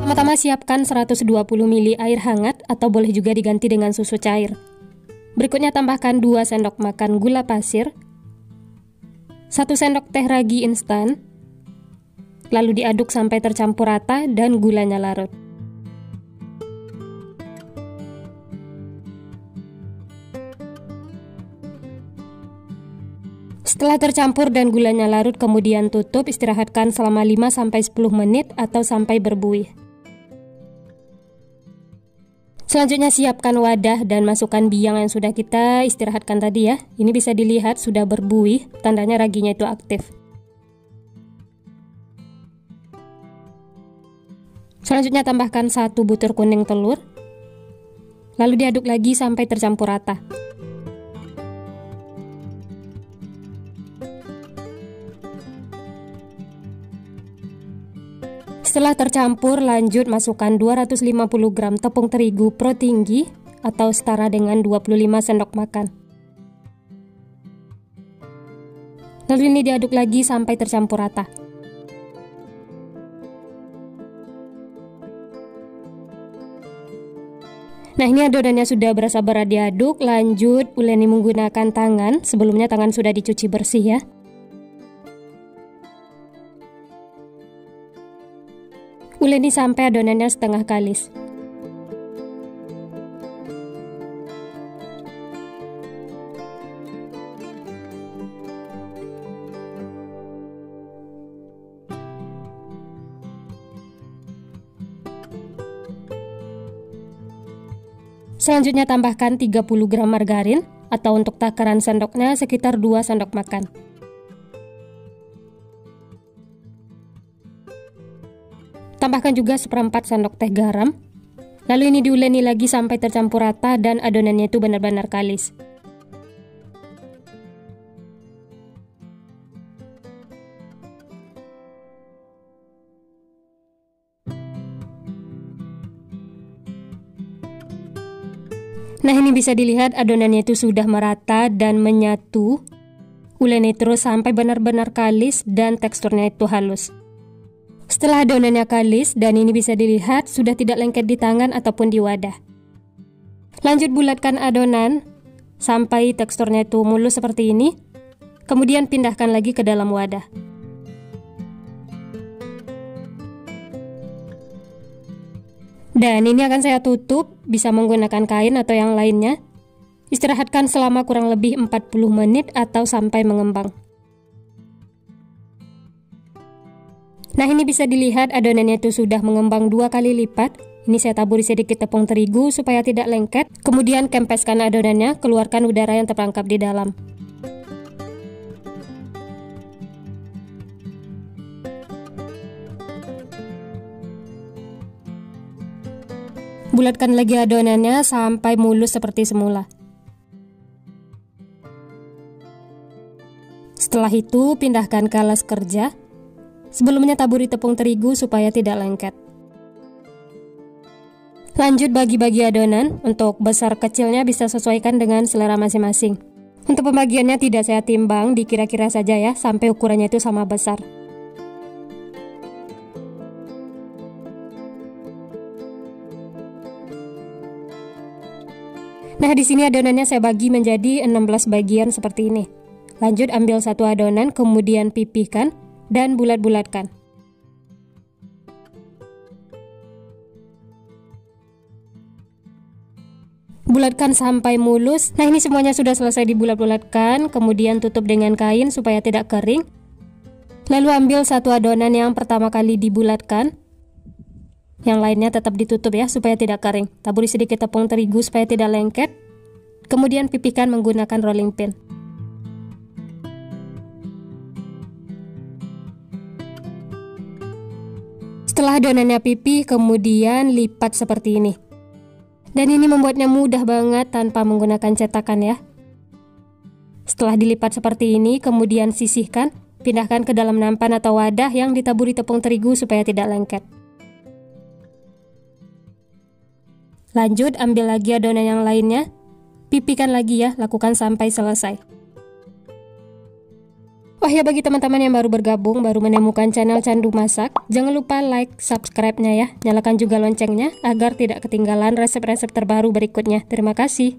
Pertama, siapkan 120 ml air hangat atau boleh juga diganti dengan susu cair. Berikutnya tambahkan 2 sendok makan gula pasir, 1 sendok teh ragi instan, lalu diaduk sampai tercampur rata dan gulanya larut. Setelah tercampur dan gulanya larut, kemudian tutup, istirahatkan selama 5-10 menit atau sampai berbuih. Selanjutnya siapkan wadah dan masukkan biang yang sudah kita istirahatkan tadi ya. Ini bisa dilihat sudah berbuih, tandanya raginya itu aktif. Selanjutnya tambahkan 1 butir kuning telur, lalu diaduk lagi sampai tercampur rata. Setelah tercampur, lanjut masukkan 250 gram tepung terigu pro tinggi atau setara dengan 25 sendok makan. Lalu ini diaduk lagi sampai tercampur rata. Nah, ini adonannya sudah berasa berat diaduk. Lanjut uleni menggunakan tangan. Sebelumnya tangan sudah dicuci bersih ya. Uleni sampai adonannya setengah kalis. Selanjutnya tambahkan 30 gram margarin atau untuk takaran sendoknya sekitar 2 sendok makan. Tambahkan juga 1/4 sendok teh garam. Lalu ini diuleni lagi sampai tercampur rata dan adonannya itu benar-benar kalis. Nah, ini bisa dilihat adonannya itu sudah merata dan menyatu. Uleni terus sampai benar-benar kalis dan teksturnya itu halus. Setelah adonannya kalis dan ini bisa dilihat sudah tidak lengket di tangan ataupun di wadah. Lanjut bulatkan adonan sampai teksturnya itu mulus seperti ini. Kemudian pindahkan lagi ke dalam wadah. Dan ini akan saya tutup, bisa menggunakan kain atau yang lainnya. Istirahatkan selama kurang lebih 40 menit atau sampai mengembang. Nah, ini bisa dilihat adonannya itu sudah mengembang 2 kali lipat. Ini saya taburi sedikit tepung terigu supaya tidak lengket. Kemudian kempeskan adonannya, keluarkan udara yang terperangkap di dalam. Bulatkan lagi adonannya sampai mulus seperti semula. Setelah itu, pindahkan ke alas kerja. Sebelumnya taburi tepung terigu supaya tidak lengket. Lanjut bagi-bagi adonan. Untuk besar kecilnya bisa sesuaikan dengan selera masing-masing. Untuk pembagiannya tidak saya timbang, dikira-kira saja ya, sampai ukurannya itu sama besar. Nah, di sini adonannya saya bagi menjadi 16 bagian seperti ini. Lanjut ambil satu adonan, kemudian pipihkan dan bulat-bulatkan. Bulatkan sampai mulus. Nah, ini semuanya sudah selesai dibulat-bulatkan. Kemudian tutup dengan kain supaya tidak kering. Lalu ambil satu adonan yang pertama kali dibulatkan. Yang lainnya tetap ditutup ya supaya tidak kering. Taburi sedikit tepung terigu supaya tidak lengket. Kemudian pipihkan menggunakan rolling pin. Setelah adonannya pipih, kemudian lipat seperti ini. Dan ini membuatnya mudah banget tanpa menggunakan cetakan ya. Setelah dilipat seperti ini, kemudian sisihkan, pindahkan ke dalam nampan atau wadah yang ditaburi tepung terigu supaya tidak lengket. Lanjut, ambil lagi adonan yang lainnya, pipihkan lagi ya, lakukan sampai selesai. Oh ya, bagi teman-teman yang baru bergabung, baru menemukan channel Candu Masak, jangan lupa like, subscribe-nya ya. Nyalakan juga loncengnya agar tidak ketinggalan resep-resep terbaru berikutnya. Terima kasih.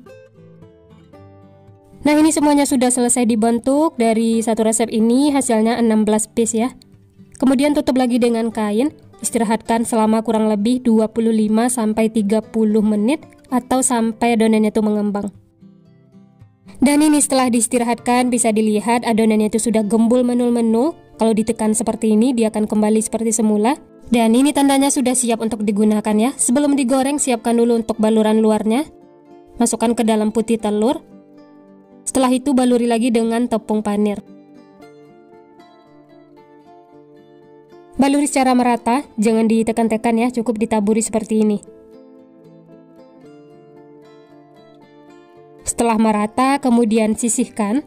Nah, ini semuanya sudah selesai dibentuk. Dari satu resep ini hasilnya 16 piece ya. Kemudian tutup lagi dengan kain. Istirahatkan selama kurang lebih 25-30 menit atau sampai adonannya itu mengembang. Dan ini setelah diistirahatkan bisa dilihat adonannya itu sudah gembul menul-menul. Kalau ditekan seperti ini dia akan kembali seperti semula. Dan ini tandanya sudah siap untuk digunakan ya. Sebelum digoreng siapkan dulu untuk baluran luarnya. Masukkan ke dalam putih telur. Setelah itu baluri lagi dengan tepung panir. Baluri secara merata, jangan ditekan-tekan ya, cukup ditaburi seperti ini. Setelah merata, kemudian sisihkan.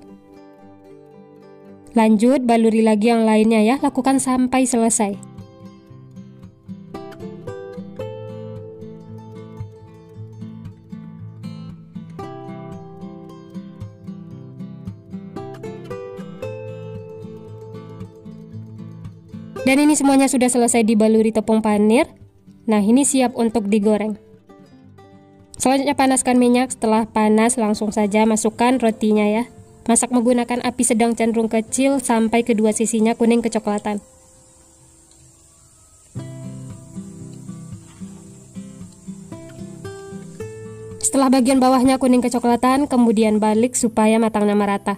Lanjut, baluri lagi yang lainnya ya, lakukan sampai selesai. Dan ini semuanya sudah selesai dibaluri tepung panir. Nah, ini siap untuk digoreng. Selanjutnya panaskan minyak. Setelah panas langsung saja masukkan rotinya ya. Masak menggunakan api sedang cenderung kecil sampai kedua sisinya kuning kecoklatan. Setelah bagian bawahnya kuning kecoklatan, kemudian balik supaya matangnya merata.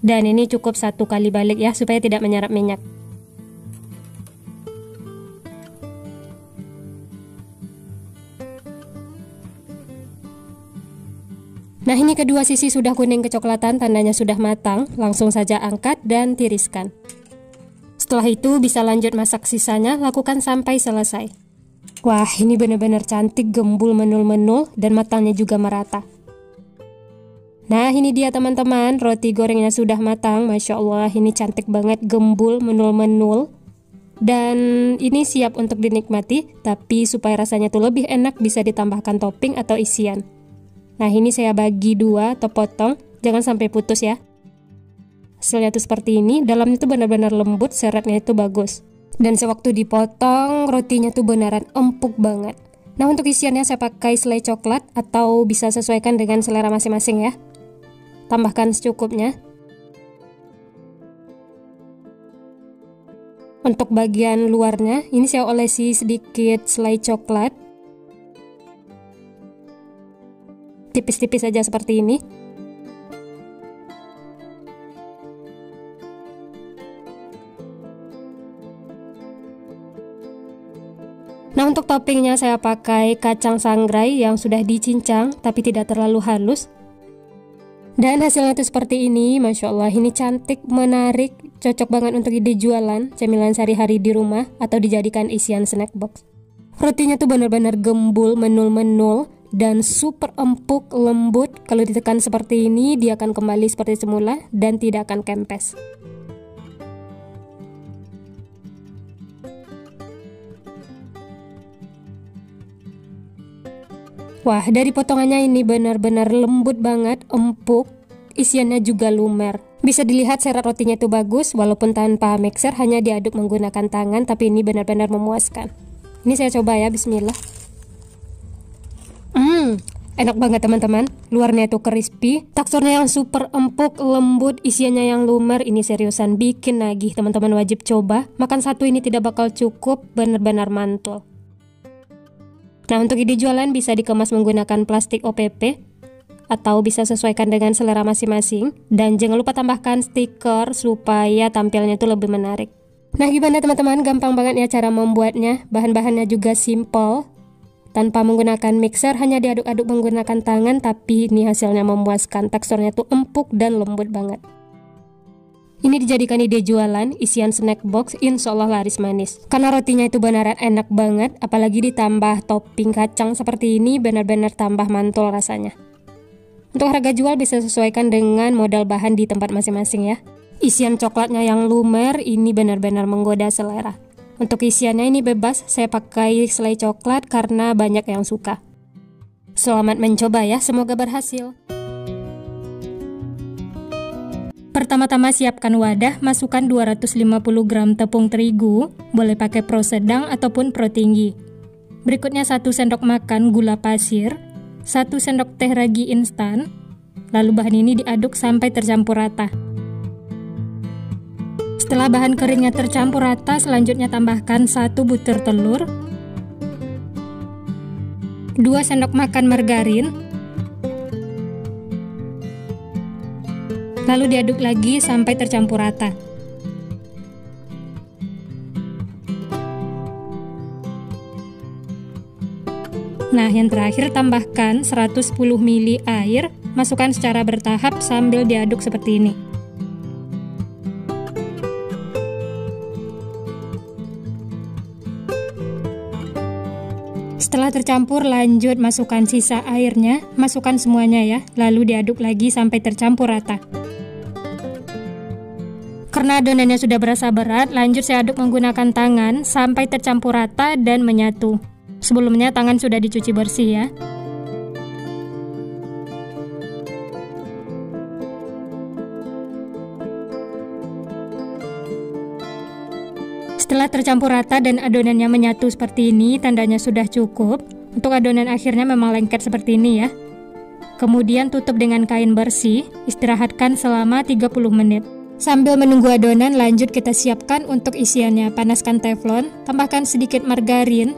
Dan ini cukup 1 kali balik ya, supaya tidak menyerap minyak. Nah, ini kedua sisi sudah kuning kecoklatan, tandanya sudah matang. Langsung saja angkat dan tiriskan. Setelah itu bisa lanjut masak sisanya, lakukan sampai selesai. Wah, ini benar-benar cantik, gembul menul-menul, dan matangnya juga merata. Nah, ini dia teman-teman, roti gorengnya sudah matang. Masya Allah, ini cantik banget, gembul, menul-menul. Dan ini siap untuk dinikmati, tapi supaya rasanya tuh lebih enak bisa ditambahkan topping atau isian. Nah, ini saya bagi 2 atau potong, jangan sampai putus ya. Hasilnya tuh seperti ini, dalamnya tuh benar-benar lembut, seratnya itu bagus. Dan sewaktu dipotong, rotinya tuh beneran empuk banget. Nah, untuk isiannya saya pakai selai coklat atau bisa sesuaikan dengan selera masing-masing ya. Tambahkan secukupnya. Untuk bagian luarnya, ini saya olesi sedikit selai coklat. Tipis-tipis saja seperti ini. Nah, untuk toppingnya saya pakai kacang sangrai yang sudah dicincang tapi tidak terlalu halus. Dan hasilnya itu seperti ini. Masya Allah, ini cantik, menarik, cocok banget untuk ide jualan, cemilan sehari-hari di rumah, atau dijadikan isian snack box. Rotinya tuh benar-benar gembul, menul-menul, dan super empuk, lembut. Kalau ditekan seperti ini, dia akan kembali seperti semula, dan tidak akan kempes. Wah, dari potongannya ini benar-benar lembut banget, empuk, isiannya juga lumer. Bisa dilihat serat rotinya itu bagus, walaupun tanpa mixer, hanya diaduk menggunakan tangan, tapi ini benar-benar memuaskan. Ini saya coba ya, bismillah. Enak banget teman-teman, luarnya itu crispy, teksturnya yang super empuk, lembut, isiannya yang lumer. Ini seriusan bikin nagih, teman-teman wajib coba. Makan satu ini tidak bakal cukup, benar-benar mantul. Nah, untuk ide jualan bisa dikemas menggunakan plastik OPP atau bisa sesuaikan dengan selera masing-masing. Dan jangan lupa tambahkan stiker supaya tampilnya itu lebih menarik. Nah, gimana teman-teman? Gampang banget ya cara membuatnya. Bahan-bahannya juga simple. Tanpa menggunakan mixer, hanya diaduk-aduk menggunakan tangan, tapi ini hasilnya memuaskan. Teksturnya tuh empuk dan lembut banget. Ini dijadikan ide jualan, isian snack box, insya Allah laris manis. Karena rotinya itu beneran enak banget, apalagi ditambah topping kacang seperti ini, benar-benar tambah mantul rasanya. Untuk harga jual bisa sesuaikan dengan modal bahan di tempat masing-masing ya. Isian coklatnya yang lumer, ini benar-benar menggoda selera. Untuk isiannya ini bebas, saya pakai selai coklat karena banyak yang suka. Selamat mencoba ya, semoga berhasil. Pertama-tama siapkan wadah, masukkan 250 gram tepung terigu, boleh pakai pro sedang ataupun pro tinggi. Berikutnya 1 sendok makan gula pasir, 1 sendok teh ragi instan, lalu bahan ini diaduk sampai tercampur rata. Setelah bahan keringnya tercampur rata, selanjutnya tambahkan 1 butir telur, 2 sendok makan margarin, lalu diaduk lagi sampai tercampur rata. Nah, yang terakhir tambahkan 110 ml air, masukkan secara bertahap sambil diaduk seperti ini. Setelah tercampur, lanjut masukkan sisa airnya, masukkan semuanya ya, lalu diaduk lagi sampai tercampur rata. Karena adonannya sudah berasa berat, lanjut saya aduk menggunakan tangan sampai tercampur rata dan menyatu. Sebelumnya tangan sudah dicuci bersih ya. Setelah tercampur rata dan adonannya menyatu seperti ini, tandanya sudah cukup. Untuk adonan akhirnya memang lengket seperti ini ya. Kemudian tutup dengan kain bersih, istirahatkan selama 30 menit. Sambil menunggu adonan, lanjut kita siapkan untuk isiannya. Panaskan teflon, tambahkan sedikit margarin,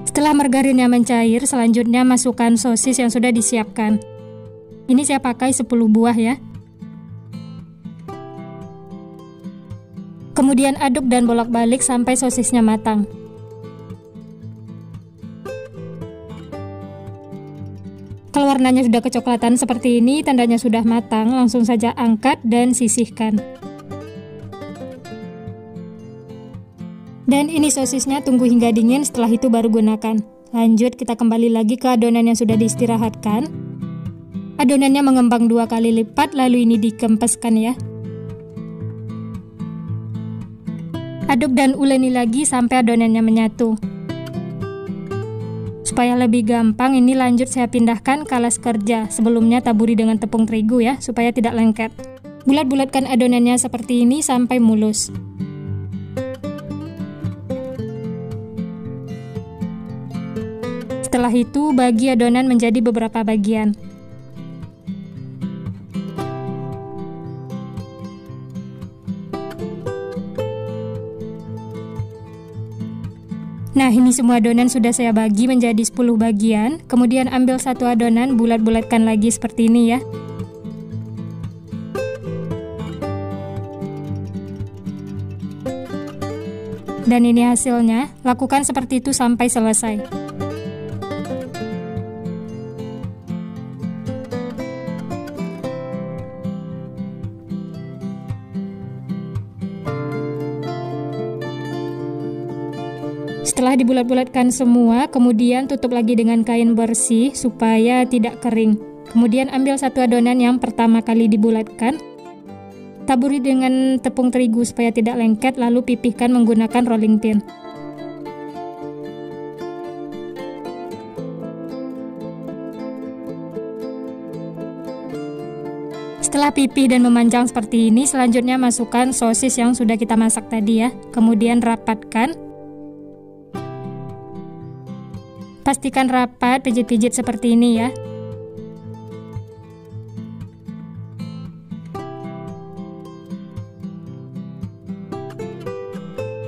setelah margarinnya mencair, selanjutnya masukkan sosis yang sudah disiapkan. Ini saya pakai 10 buah ya. Kemudian aduk dan bolak-balik sampai sosisnya matang. Kalau warnanya sudah kecoklatan seperti ini, tandanya sudah matang, langsung saja angkat dan sisihkan. Dan ini sosisnya, tunggu hingga dingin, setelah itu baru gunakan. Lanjut kita kembali lagi ke adonan yang sudah diistirahatkan. Adonannya mengembang 2 kali lipat, lalu ini dikempeskan ya. Aduk dan uleni lagi sampai adonannya menyatu. Supaya lebih gampang, ini lanjut saya pindahkan ke alas kerja. Sebelumnya taburi dengan tepung terigu ya, supaya tidak lengket. Bulat-bulatkan adonannya seperti ini sampai mulus. Setelah itu, bagi adonan menjadi beberapa bagian. Nah, ini semua adonan sudah saya bagi menjadi 10 bagian. Kemudian ambil satu adonan, bulat-bulatkan lagi seperti ini ya. Dan ini hasilnya. Lakukan seperti itu sampai selesai. Setelah dibulat-bulatkan semua, kemudian tutup lagi dengan kain bersih supaya tidak kering. Kemudian ambil satu adonan yang pertama kali dibulatkan, taburi dengan tepung terigu supaya tidak lengket, lalu pipihkan menggunakan rolling pin. Setelah pipih dan memanjang seperti ini, selanjutnya masukkan sosis yang sudah kita masak tadi ya. Kemudian rapatkan. Pastikan rapat, pijit-pijit seperti ini ya.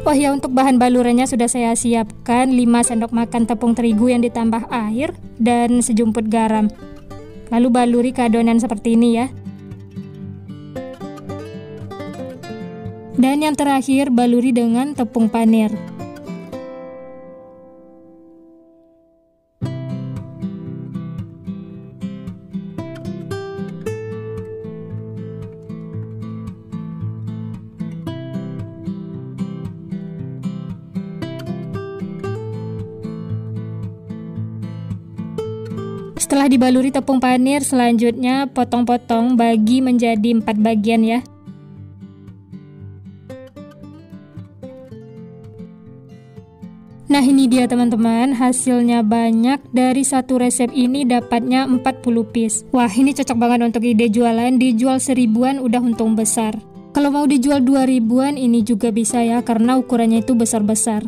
Oh ya, untuk bahan balurannya sudah saya siapkan 5 sendok makan tepung terigu yang ditambah air dan sejumput garam. Lalu baluri ke adonan seperti ini ya. Dan yang terakhir, baluri dengan tepung panir. Setelah dibaluri tepung panir, selanjutnya potong-potong bagi menjadi 4 bagian ya. Nah ini dia teman-teman, hasilnya banyak. Dari satu resep ini dapatnya 40 piece. Wah ini cocok banget untuk ide jualan. Dijual 1000-an udah untung besar. Kalau mau dijual 2000-an ini juga bisa ya, karena ukurannya itu besar-besar.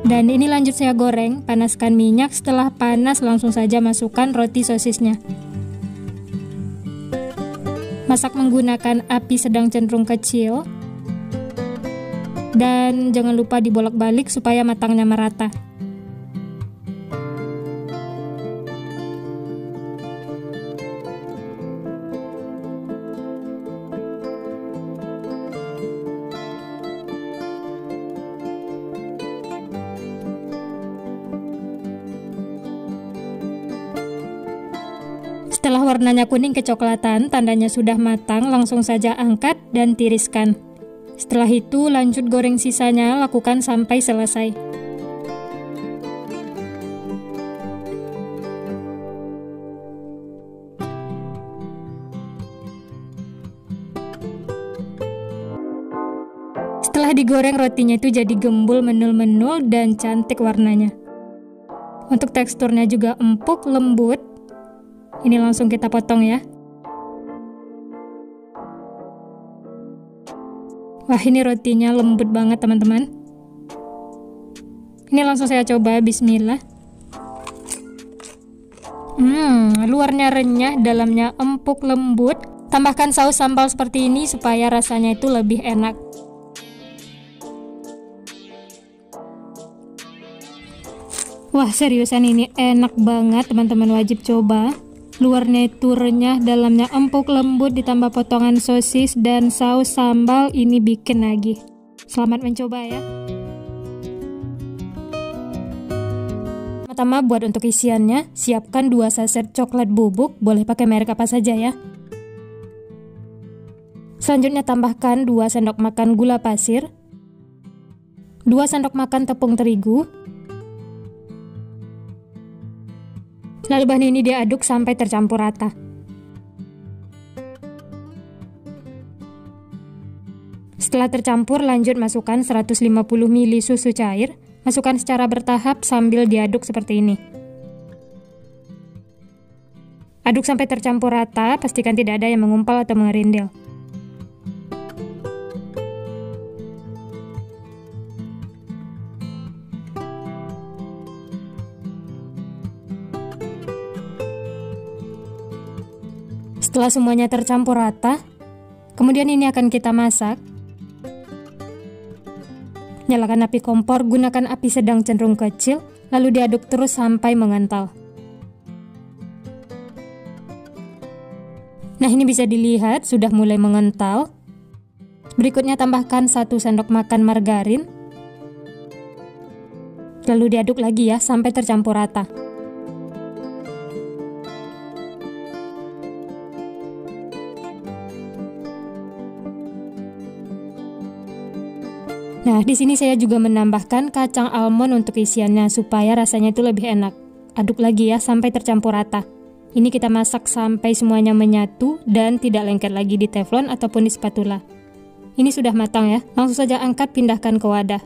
Dan ini lanjut saya goreng. Panaskan minyak, setelah panas langsung saja masukkan roti sosisnya. Masak menggunakan api sedang cenderung kecil. Dan jangan lupa dibolak-balik supaya matangnya merata. Setelah warnanya kuning kecoklatan, tandanya sudah matang, langsung saja angkat dan tiriskan. Setelah itu lanjut goreng sisanya, lakukan sampai selesai. Setelah digoreng, rotinya itu jadi gembul, menul-menul, dan cantik warnanya. Untuk teksturnya juga empuk, lembut. Ini langsung kita potong ya. Wah ini rotinya lembut banget teman-teman. Ini langsung saya coba, bismillah. Luarnya renyah, dalamnya empuk lembut. Tambahkan saus sambal seperti ini supaya rasanya itu lebih enak. Wah seriusan ini enak banget teman-teman, wajib coba. Luarnya itu renyah, dalamnya empuk lembut, ditambah potongan sosis dan saus sambal, ini bikin nagih. Selamat mencoba ya. Pertama buat untuk isiannya, siapkan 2 saset coklat bubuk, boleh pakai merek apa saja ya. Selanjutnya tambahkan 2 sendok makan gula pasir, 2 sendok makan tepung terigu. Lalu bahan ini diaduk sampai tercampur rata. Setelah tercampur, lanjut masukkan 150 ml susu cair. Masukkan secara bertahap sambil diaduk seperti ini. Aduk sampai tercampur rata, pastikan tidak ada yang mengumpal atau mengerindil. Setelah semuanya tercampur rata, kemudian ini akan kita masak. Nyalakan api kompor, gunakan api sedang cenderung kecil, lalu diaduk terus sampai mengental. Nah ini bisa dilihat sudah mulai mengental. Berikutnya tambahkan 1 sendok makan margarin, lalu diaduk lagi ya sampai tercampur rata. Nah, di sini saya juga menambahkan kacang almond untuk isiannya supaya rasanya itu lebih enak. Aduk lagi ya sampai tercampur rata. Ini kita masak sampai semuanya menyatu dan tidak lengket lagi di teflon ataupun di spatula. Ini sudah matang ya. Langsung saja angkat, pindahkan ke wadah.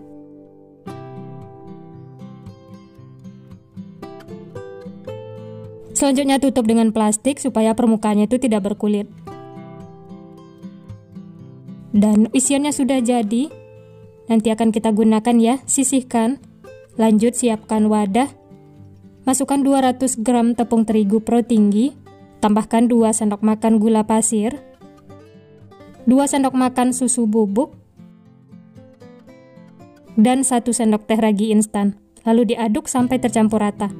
Selanjutnya tutup dengan plastik supaya permukaannya itu tidak berkulit. Dan isiannya sudah jadi. Nanti akan kita gunakan ya, sisihkan. Lanjut siapkan wadah. Masukkan 200 gram tepung terigu pro tinggi. Tambahkan 2 sendok makan gula pasir, 2 sendok makan susu bubuk, dan 1 sendok teh ragi instan. Lalu diaduk sampai tercampur rata.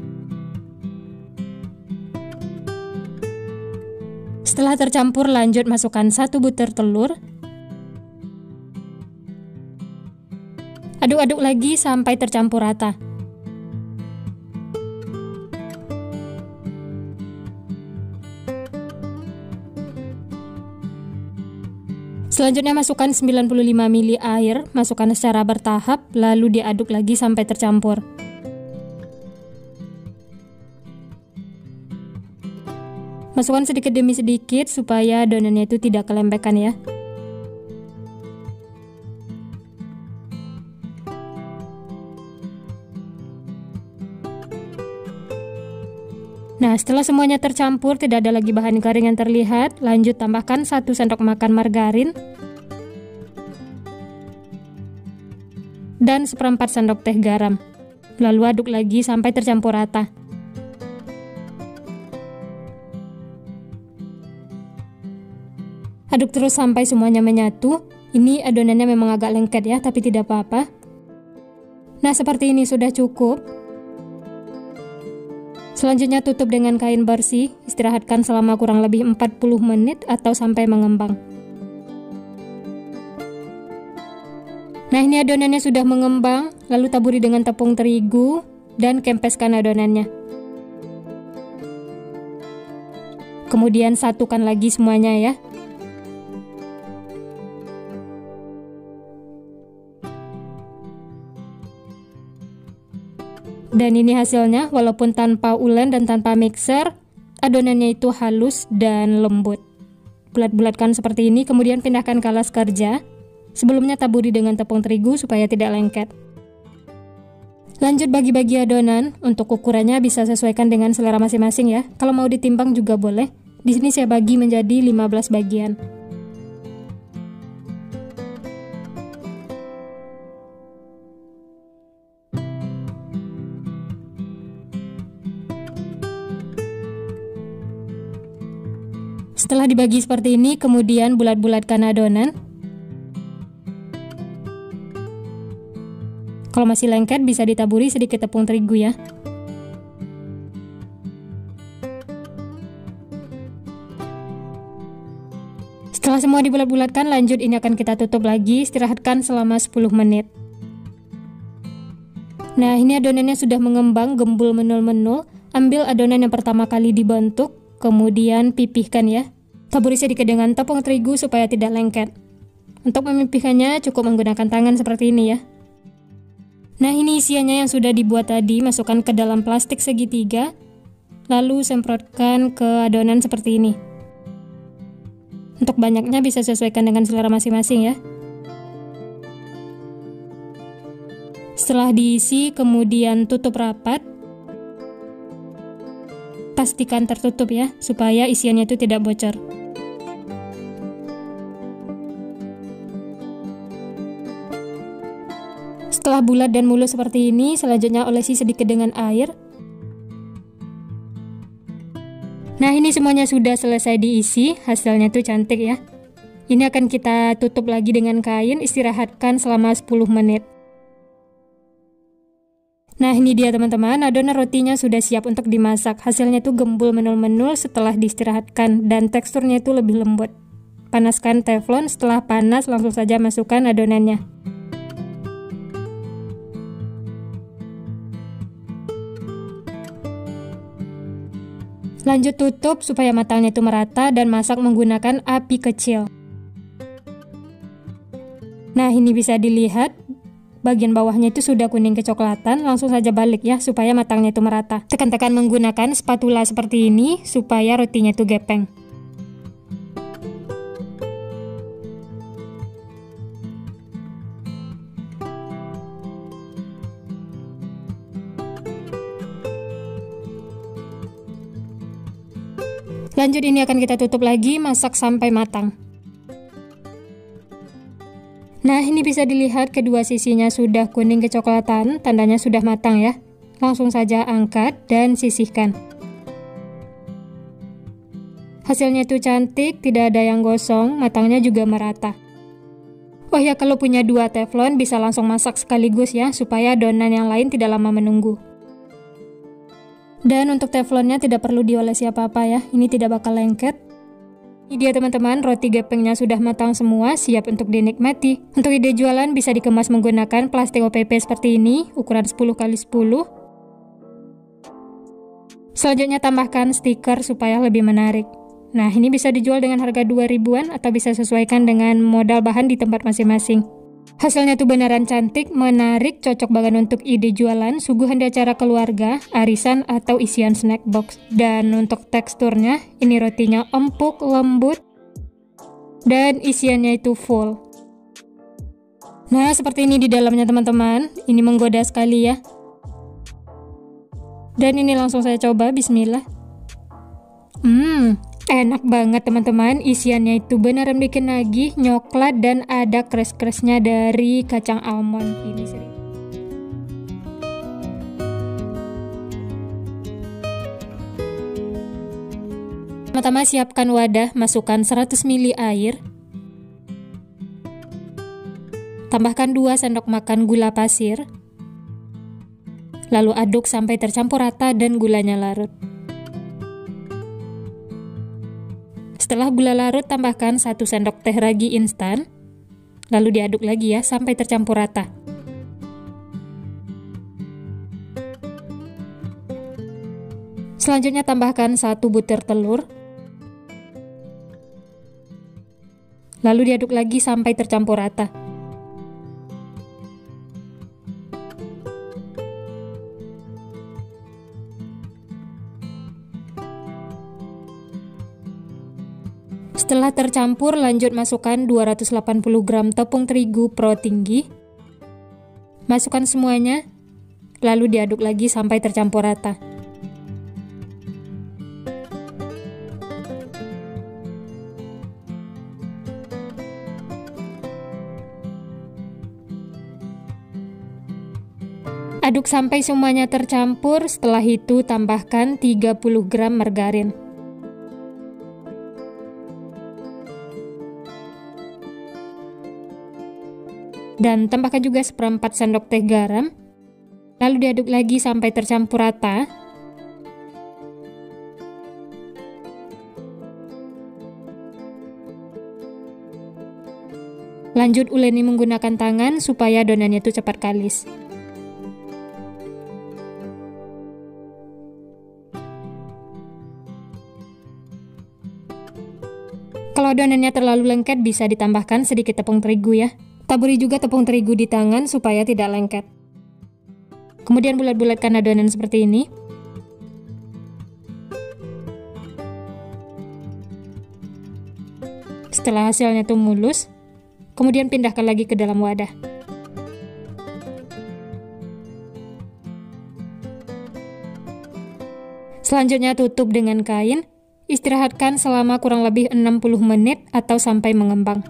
Setelah tercampur, lanjut masukkan 1 butir telur. Aduk-aduk lagi sampai tercampur rata. Selanjutnya masukkan 95 ml air, masukkan secara bertahap, lalu diaduk lagi sampai tercampur. Masukkan sedikit demi sedikit supaya adonannya itu tidak kelembekan ya. Nah, setelah semuanya tercampur, tidak ada lagi bahan garing yang terlihat, lanjut tambahkan 1 sendok makan margarin dan 1/4 sendok teh garam. Lalu aduk lagi sampai tercampur rata. Aduk terus sampai semuanya menyatu. Ini adonannya memang agak lengket ya, tapi tidak apa-apa. Nah, seperti ini sudah cukup. Selanjutnya tutup dengan kain bersih, istirahatkan selama kurang lebih 40 menit atau sampai mengembang. Nah, ini adonannya sudah mengembang, lalu taburi dengan tepung terigu dan kempeskan adonannya. Kemudian satukan lagi semuanya ya. Dan ini hasilnya, walaupun tanpa ulen dan tanpa mixer, adonannya itu halus dan lembut. Bulat-bulatkan seperti ini, kemudian pindahkan ke alas kerja. Sebelumnya taburi dengan tepung terigu supaya tidak lengket. Lanjut bagi-bagi adonan, untuk ukurannya bisa sesuaikan dengan selera masing-masing ya. Kalau mau ditimbang juga boleh. Di sini saya bagi menjadi 15 bagian. Setelah dibagi seperti ini, kemudian bulat-bulatkan adonan. Kalau masih lengket, bisa ditaburi sedikit tepung terigu ya. Setelah semua dibulat-bulatkan, lanjut ini akan kita tutup lagi, istirahatkan selama 10 menit. Nah, ini adonannya sudah mengembang, gembul menul-menul. Ambil adonan yang pertama kali dibentuk, kemudian pipihkan ya. Taburi sedikit dengan tepung terigu supaya tidak lengket. Untuk memipihkannya cukup menggunakan tangan seperti ini ya. Nah, ini isiannya yang sudah dibuat tadi, masukkan ke dalam plastik segitiga, lalu semprotkan ke adonan seperti ini. Untuk banyaknya bisa sesuaikan dengan selera masing-masing ya. Setelah diisi, kemudian tutup rapat. Pastikan tertutup ya, supaya isiannya itu tidak bocor. Setelah bulat dan mulus seperti ini, selanjutnya olesi sedikit dengan air. Nah, ini semuanya sudah selesai diisi, hasilnya tuh cantik ya. Ini akan kita tutup lagi dengan kain, istirahatkan selama 10 menit. Nah, ini dia teman-teman, adonan rotinya sudah siap untuk dimasak. Hasilnya tuh gembul menul-menul setelah diistirahatkan dan teksturnya itu lebih lembut. Panaskan teflon, setelah panas langsung saja masukkan adonannya. Lanjut tutup supaya matangnya itu merata dan masak menggunakan api kecil. Nah, ini bisa dilihat bagian bawahnya itu sudah kuning kecoklatan, langsung saja balik ya supaya matangnya itu merata. Tekan-tekan menggunakan spatula seperti ini supaya rotinya itu gepeng. Lanjut ini akan kita tutup lagi, masak sampai matang. Nah, ini bisa dilihat kedua sisinya sudah kuning kecoklatan, tandanya sudah matang ya. Langsung saja angkat dan sisihkan. Hasilnya itu cantik, tidak ada yang gosong, matangnya juga merata. Oh ya, kalau punya 2 teflon bisa langsung masak sekaligus ya, supaya adonan yang lain tidak lama menunggu. Dan untuk teflonnya tidak perlu diolesi apa-apa ya, ini tidak bakal lengket. Ini dia teman-teman, roti gepengnya sudah matang semua, siap untuk dinikmati. Untuk ide jualan bisa dikemas menggunakan plastik OPP seperti ini, ukuran 10x10. Selanjutnya tambahkan stiker supaya lebih menarik. Nah, ini bisa dijual dengan harga 2 ribuan atau bisa sesuaikan dengan modal bahan di tempat masing-masing. Hasilnya tuh beneran cantik, menarik, cocok banget untuk ide jualan, suguhan di acara keluarga, arisan, atau isian snack box. Dan untuk teksturnya, ini rotinya empuk, lembut, dan isiannya itu full. Nah, seperti ini di dalamnya teman-teman, ini menggoda sekali ya. Dan ini langsung saya coba, bismillah. Enak banget teman-teman, isiannya itu beneran bikin nagih, nyoklat dan ada crush-crushnya dari kacang almond. Ini sering. Pertama siapkan wadah, masukkan 100 ml air. Tambahkan 2 sendok makan gula pasir. Lalu aduk sampai tercampur rata dan gulanya larut. Setelah gula larut, tambahkan 1 sendok teh ragi instan. Lalu diaduk lagi ya sampai tercampur rata. Selanjutnya tambahkan 1 butir telur. Lalu diaduk lagi sampai tercampur rata. Setelah tercampur, lanjut masukkan 280 gram tepung terigu pro tinggi. Masukkan semuanya, lalu diaduk lagi sampai tercampur rata. Aduk sampai semuanya tercampur, setelah itu tambahkan 30 gram margarin. Dan tambahkan juga 1/4 sendok teh garam. Lalu diaduk lagi sampai tercampur rata. Lanjut uleni menggunakan tangan supaya adonannya itu cepat kalis. Kalau adonannya terlalu lengket, bisa ditambahkan sedikit tepung terigu ya. Taburi juga tepung terigu di tangan supaya tidak lengket. Kemudian bulat-bulatkan adonan seperti ini. Setelah hasilnya tuh mulus, kemudian pindahkan lagi ke dalam wadah. Selanjutnya tutup dengan kain. Istirahatkan selama kurang lebih 60 menit atau sampai mengembang.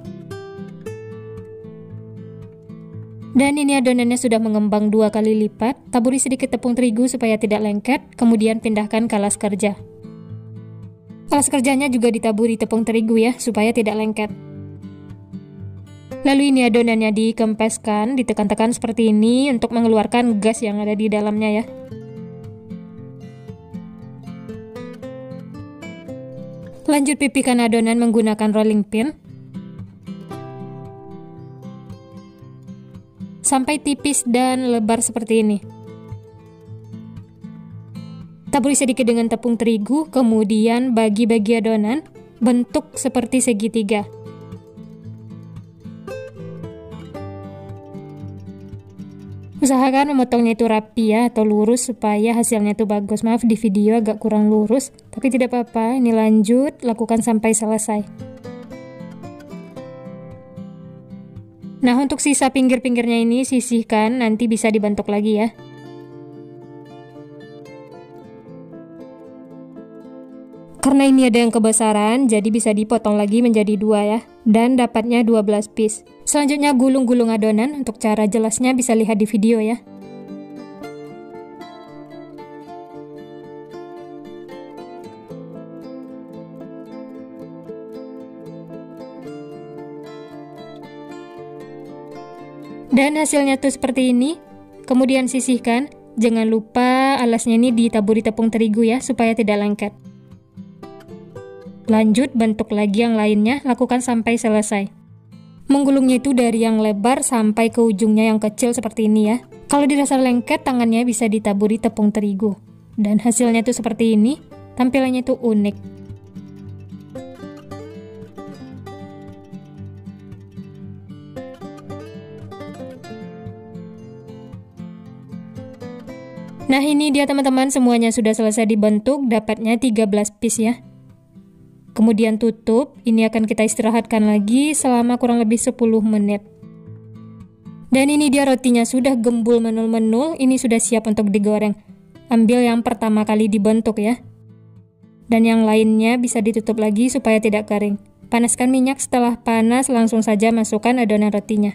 Dan ini adonannya sudah mengembang 2 kali lipat. Taburi sedikit tepung terigu supaya tidak lengket, kemudian pindahkan ke alas kerja. Alas kerjanya juga ditaburi tepung terigu ya, supaya tidak lengket. Lalu ini adonannya dikempeskan, ditekan-tekan seperti ini untuk mengeluarkan gas yang ada di dalamnya ya. Lanjut pipihkan adonan menggunakan rolling pin sampai tipis dan lebar seperti ini. Taburi sedikit dengan tepung terigu, kemudian bagi-bagi adonan bentuk seperti segitiga. Usahakan memotongnya itu rapi ya, atau lurus supaya hasilnya itu bagus. Maaf di video agak kurang lurus, tapi tidak apa-apa. Ini lanjut, lakukan sampai selesai. Nah, untuk sisa pinggir-pinggirnya ini sisihkan, nanti bisa dibentuk lagi ya. Karena ini ada yang kebesaran, jadi bisa dipotong lagi menjadi 2 ya. Dan dapatnya 12 piece. Selanjutnya gulung-gulung adonan, untuk cara jelasnya bisa lihat di video ya. Dan hasilnya tuh seperti ini. Kemudian sisihkan, jangan lupa alasnya ini ditaburi tepung terigu ya, supaya tidak lengket. Lanjut bentuk lagi yang lainnya, lakukan sampai selesai. Menggulungnya itu dari yang lebar sampai ke ujungnya yang kecil seperti ini ya. Kalau dirasa lengket, tangannya bisa ditaburi tepung terigu. Dan hasilnya itu seperti ini, tampilannya itu unik. Nah ini dia teman-teman, semuanya sudah selesai dibentuk, dapatnya 13 piece ya. Kemudian tutup, ini akan kita istirahatkan lagi selama kurang lebih 10 menit. Dan ini dia rotinya sudah gembul menul-menul, ini sudah siap untuk digoreng. Ambil yang pertama kali dibentuk ya. Dan yang lainnya bisa ditutup lagi supaya tidak garing. Panaskan minyak, setelah panas langsung saja masukkan adonan rotinya.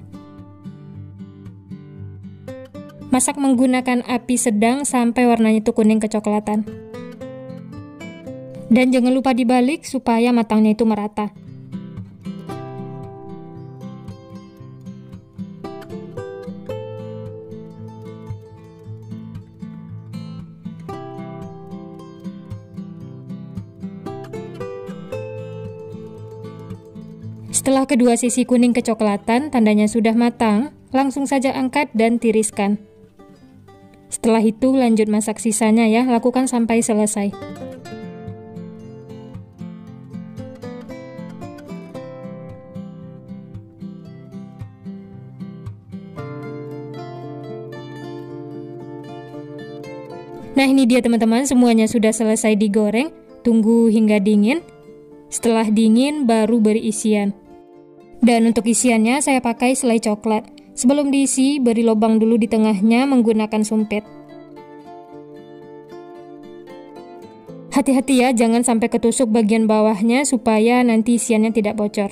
Masak menggunakan api sedang sampai warnanya itu kuning kecoklatan. Dan jangan lupa dibalik supaya matangnya itu merata. Setelah kedua sisi kuning kecoklatan, tandanya sudah matang, langsung saja angkat dan tiriskan. Setelah itu lanjut masak sisanya ya, lakukan sampai selesai. Nah ini dia teman-teman, semuanya sudah selesai digoreng, tunggu hingga dingin. Setelah dingin baru beri isian. Dan untuk isiannya saya pakai selai coklat. Sebelum diisi, beri lubang dulu di tengahnya menggunakan sumpit. Hati-hati ya, jangan sampai ketusuk bagian bawahnya supaya nanti isiannya tidak bocor.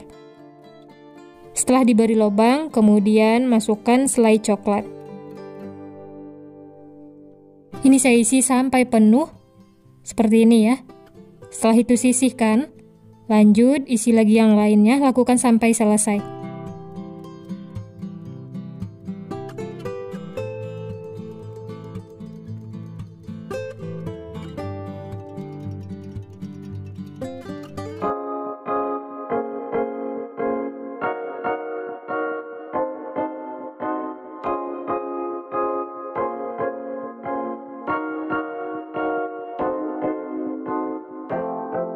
Setelah diberi lubang, kemudian masukkan selai coklat. Ini saya isi sampai penuh, seperti ini ya. Setelah itu sisihkan, lanjut isi lagi yang lainnya, lakukan sampai selesai.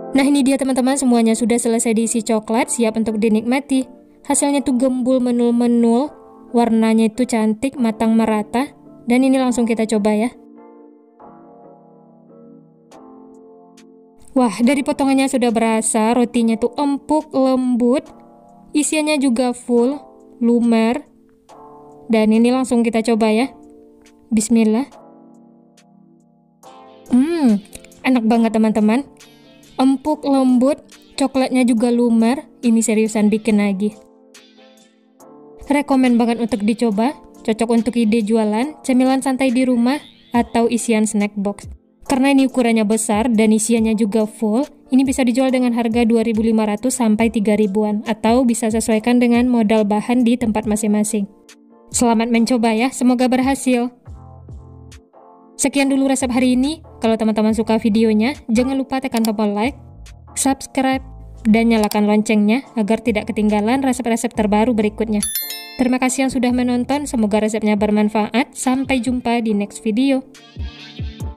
Nah ini dia teman-teman, semuanya sudah selesai diisi coklat, siap untuk dinikmati. Hasilnya tuh gembul menul-menul, warnanya itu cantik, matang merata. Dan ini langsung kita coba ya. Wah, dari potongannya sudah berasa, rotinya tuh empuk, lembut. Isiannya juga full, lumer. Dan ini langsung kita coba ya. Bismillah. Enak banget teman-teman. Empuk, lembut, coklatnya juga lumer, ini seriusan bikin lagi. Rekomen banget untuk dicoba, cocok untuk ide jualan, cemilan santai di rumah, atau isian snack box. Karena ini ukurannya besar dan isiannya juga full, ini bisa dijual dengan harga 2.500 sampai 3.000-an, atau bisa sesuaikan dengan modal bahan di tempat masing-masing. Selamat mencoba ya, semoga berhasil. Sekian dulu resep hari ini. Kalau teman-teman suka videonya, jangan lupa tekan tombol like, subscribe, dan nyalakan loncengnya agar tidak ketinggalan resep-resep terbaru berikutnya. Terima kasih yang sudah menonton, semoga resepnya bermanfaat. Sampai jumpa di next video.